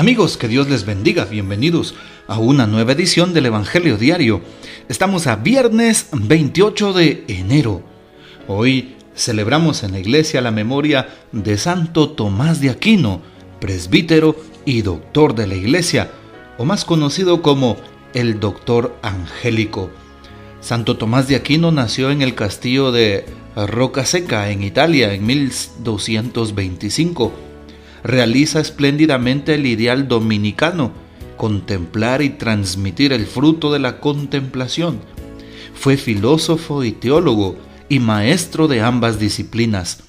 Amigos, que Dios les bendiga. Bienvenidos a una nueva edición del Evangelio Diario. Estamos a viernes 28 de enero. Hoy celebramos en la iglesia la memoria de Santo Tomás de Aquino, presbítero y doctor de la iglesia, o más conocido como el doctor angélico. Santo Tomás de Aquino nació en el castillo de Rocaseca, en Italia, en 1225. Realiza espléndidamente el ideal dominicano: contemplar y transmitir el fruto de la contemplación. Fue filósofo y teólogo y maestro de ambas disciplinas.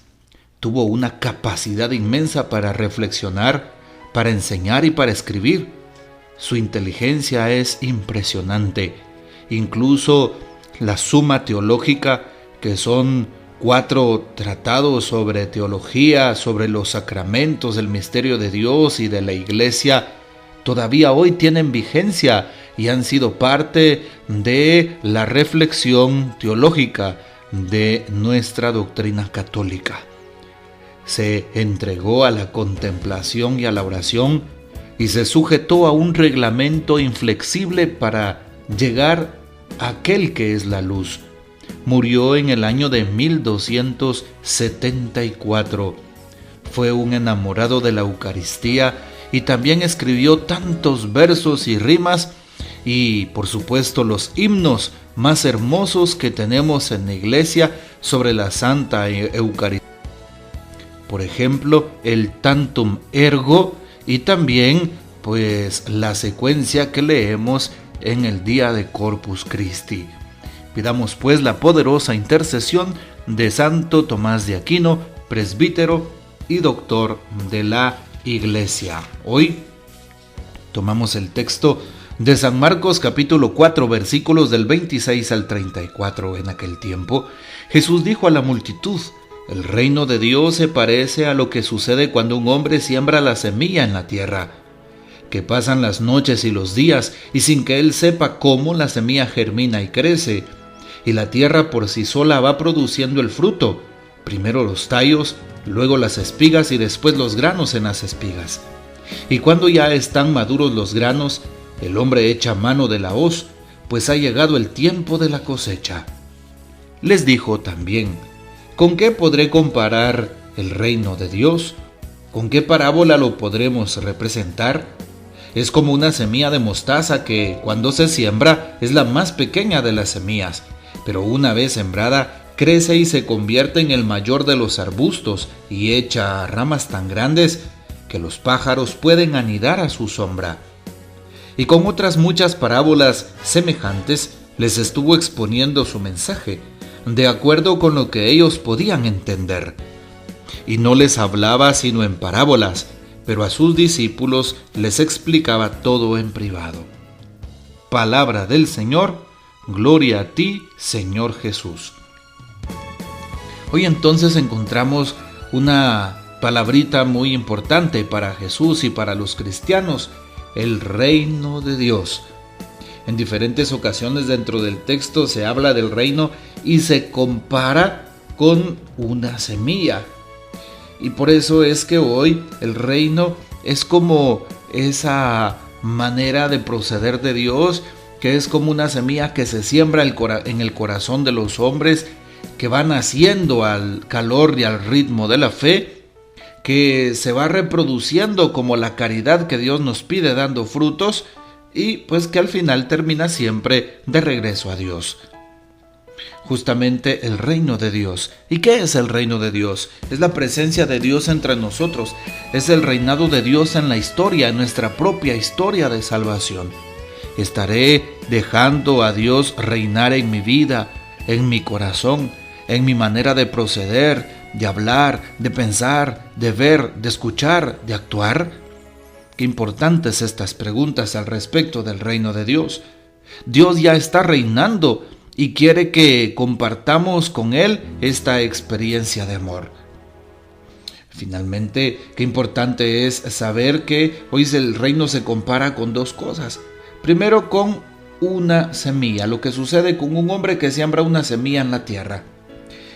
Tuvo una capacidad inmensa para reflexionar, para enseñar y para escribir. Su inteligencia es impresionante. Incluso la Suma Teológica, que son 4 tratados sobre teología, sobre los sacramentos, el misterio de Dios y de la Iglesia, todavía hoy tienen vigencia y han sido parte de la reflexión teológica de nuestra doctrina católica. Se entregó a la contemplación y a la oración y se sujetó a un reglamento inflexible para llegar a aquel que es la luz. Murió en el año de 1274. Fue un enamorado de la Eucaristía y también escribió tantos versos y rimas y, por supuesto, los himnos más hermosos que tenemos en la iglesia sobre la Santa Eucaristía. Por ejemplo, el Tantum Ergo y también, pues, la secuencia que leemos en el día de Corpus Christi. Pidamos pues la poderosa intercesión de Santo Tomás de Aquino, presbítero y doctor de la Iglesia. Hoy tomamos el texto de San Marcos capítulo 4 versículos del 26 al 34. En aquel tiempo Jesús dijo a la multitud: el reino de Dios se parece a lo que sucede cuando un hombre siembra la semilla en la tierra, que pasan las noches y los días y sin que él sepa cómo la semilla germina y crece. Y la tierra por sí sola va produciendo el fruto, primero los tallos, luego las espigas y después los granos en las espigas. Y cuando ya están maduros los granos, el hombre echa mano de la hoz, pues ha llegado el tiempo de la cosecha. Les dijo también: ¿con qué podré comparar el reino de Dios? ¿Con qué parábola lo podremos representar? Es como una semilla de mostaza que, cuando se siembra, es la más pequeña de las semillas, pero una vez sembrada, crece y se convierte en el mayor de los arbustos y echa ramas tan grandes que los pájaros pueden anidar a su sombra. Y con otras muchas parábolas semejantes les estuvo exponiendo su mensaje, de acuerdo con lo que ellos podían entender. Y no les hablaba sino en parábolas, pero a sus discípulos les explicaba todo en privado. Palabra del Señor. Gloria a ti, Señor Jesús. Hoy entonces encontramos una palabrita muy importante para Jesús y para los cristianos: el reino de Dios. En diferentes ocasiones dentro del texto se habla del reino y se compara con una semilla. Y por eso es que hoy el reino es como esa manera de proceder de Dios, que es como una semilla que se siembra en el corazón de los hombres, que va naciendo al calor y al ritmo de la fe, que se va reproduciendo como la caridad que Dios nos pide, dando frutos, y pues que al final termina siempre de regreso a Dios. Justamente el reino de Dios. ¿Y qué es el reino de Dios? Es la presencia de Dios entre nosotros, es el reinado de Dios en la historia, en nuestra propia historia de salvación. Estaré dejando a Dios reinar en mi vida, en mi corazón, en mi manera de proceder, de hablar, de pensar, de ver, de escuchar, de actuar. Qué importantes estas preguntas al respecto del reino de Dios. Dios ya está reinando y quiere que compartamos con Él esta experiencia de amor. Finalmente, qué importante es saber que hoy el reino se compara con 2 cosas. Primero, con una semilla, lo que sucede con un hombre que siembra una semilla en la tierra.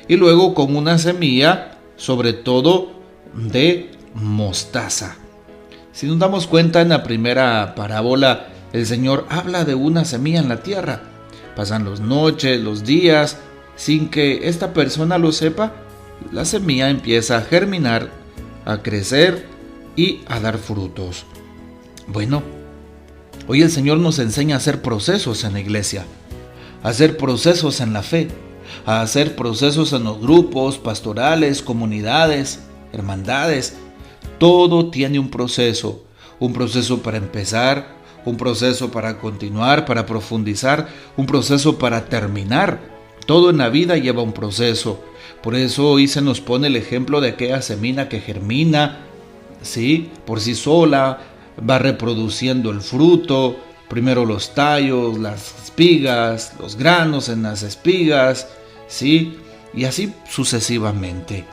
Y luego con una semilla, sobre todo, de mostaza. Si nos damos cuenta, en la primera parábola, el Señor habla de una semilla en la tierra. Pasan las noches, los días, sin que esta persona lo sepa, la semilla empieza a germinar, a crecer y a dar frutos. Bueno, hoy el Señor nos enseña a hacer procesos en la iglesia, a hacer procesos en la fe, a hacer procesos en los grupos pastorales, comunidades, hermandades. Todo tiene un proceso para empezar, un proceso para continuar, para profundizar, un proceso para terminar. Todo en la vida lleva un proceso. Por eso hoy se nos pone el ejemplo de aquella semilla que germina, ¿sí?, por sí sola, va reproduciendo el fruto, primero los tallos, las espigas, los granos en las espigas, ¿sí?, y así sucesivamente.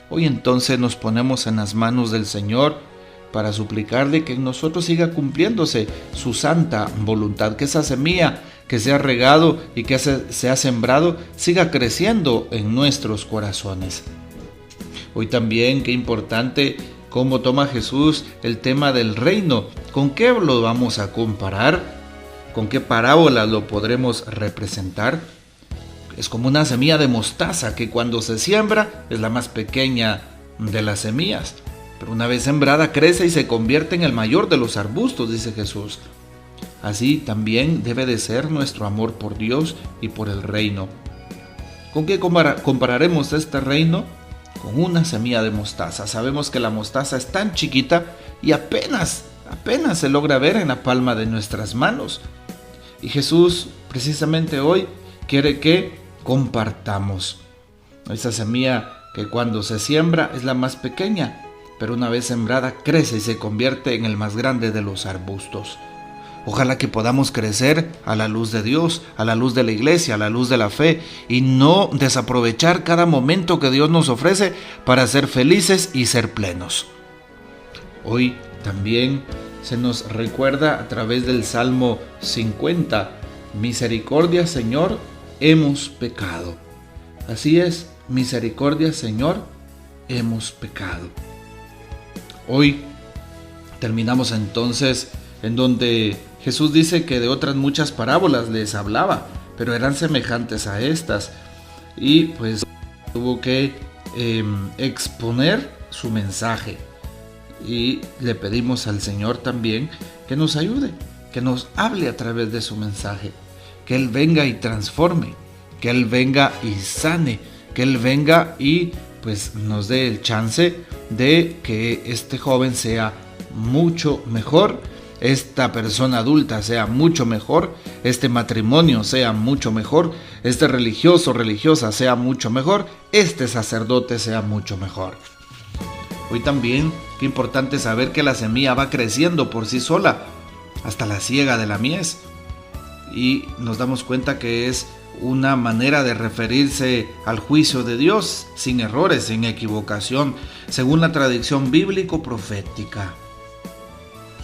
Hoy entonces nos ponemos en las manos del Señor para suplicarle que en nosotros siga cumpliéndose su santa voluntad, que esa semilla que se ha regado y que se ha sembrado siga creciendo en nuestros corazones. Hoy también, qué importante cómo toma Jesús el tema del reino. ¿Con qué lo vamos a comparar? ¿Con qué parábola lo podremos representar? Es como una semilla de mostaza que cuando se siembra es la más pequeña de las semillas, pero una vez sembrada crece y se convierte en el mayor de los arbustos, dice Jesús. Así también debe de ser nuestro amor por Dios y por el reino. ¿Con qué compararemos este reino? Con una semilla de mostaza. Sabemos que la mostaza es tan chiquita y apenas se logra ver en la palma de nuestras manos. Y Jesús precisamente hoy quiere que compartamos esa semilla que cuando se siembra es la más pequeña, pero una vez sembrada crece y se convierte en el más grande de los arbustos. Ojalá que podamos crecer a la luz de Dios, a la luz de la iglesia, a la luz de la fe, y no desaprovechar cada momento que Dios nos ofrece para ser felices y ser plenos. Hoy también se nos recuerda a través del Salmo 50, misericordia, Señor, hemos pecado. Así es, misericordia, Señor, hemos pecado. Hoy terminamos entonces en donde Jesús dice que de otras muchas parábolas les hablaba, pero eran semejantes a estas, y pues tuvo que exponer su mensaje, y le pedimos al Señor también que nos ayude, que nos hable a través de su mensaje, que Él venga y transforme, que Él venga y sane, que Él venga y pues nos dé el chance de que este joven sea mucho mejor, esta persona adulta sea mucho mejor, este matrimonio sea mucho mejor, este religioso o religiosa sea mucho mejor, este sacerdote sea mucho mejor. Hoy también, qué importante saber que la semilla va creciendo por sí sola hasta la siega de la mies, y nos damos cuenta que es una manera de referirse al juicio de Dios sin errores, sin equivocación, según la tradición bíblico-profética.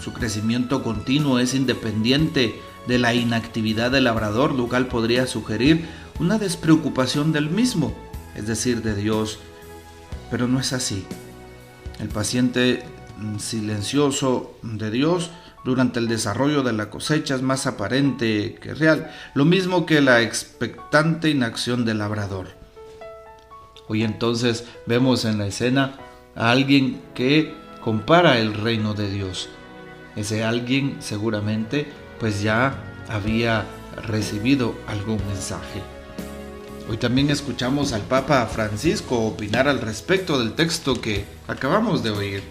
Su crecimiento continuo es independiente de la inactividad del labrador, lo cual podría sugerir una despreocupación del mismo, es decir, de Dios, pero no es así. El paciente silencioso de Dios durante el desarrollo de la cosecha es más aparente que real, lo mismo que la expectante inacción del labrador. Hoy entonces vemos en la escena a alguien que compara el reino de Dios. Ese alguien seguramente pues ya había recibido algún mensaje. Hoy también escuchamos al Papa Francisco opinar al respecto del texto que acabamos de oír.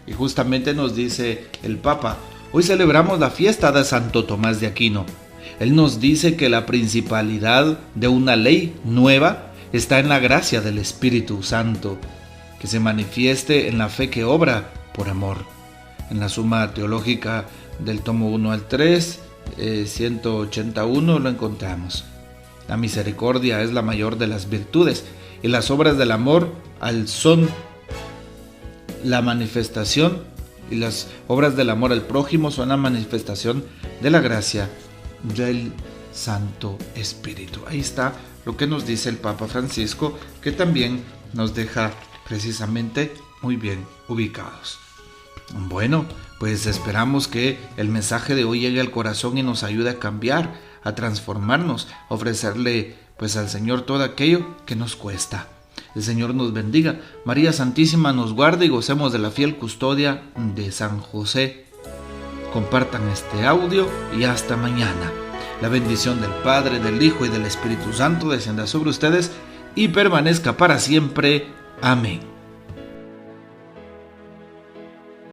Y justamente nos dice el Papa: hoy celebramos la fiesta de Santo Tomás de Aquino. Él nos dice que la principalidad de una ley nueva está en la gracia del Espíritu Santo, que se manifieste en la fe que obra por amor. En la Suma Teológica del tomo 1 al 3, 181 lo encontramos. La misericordia es la mayor de las virtudes y las obras del amor son la manifestación, y las obras del amor al prójimo son la manifestación de la gracia del Santo Espíritu. Ahí está lo que nos dice el Papa Francisco, que también nos deja precisamente muy bien ubicados. Bueno, pues esperamos que el mensaje de hoy llegue al corazón y nos ayude a cambiar, a transformarnos, a ofrecerle pues al Señor todo aquello que nos cuesta. El Señor nos bendiga. María Santísima nos guarde y gocemos de la fiel custodia de San José. Compartan este audio y hasta mañana. La bendición del Padre, del Hijo y del Espíritu Santo descienda sobre ustedes y permanezca para siempre. Amén.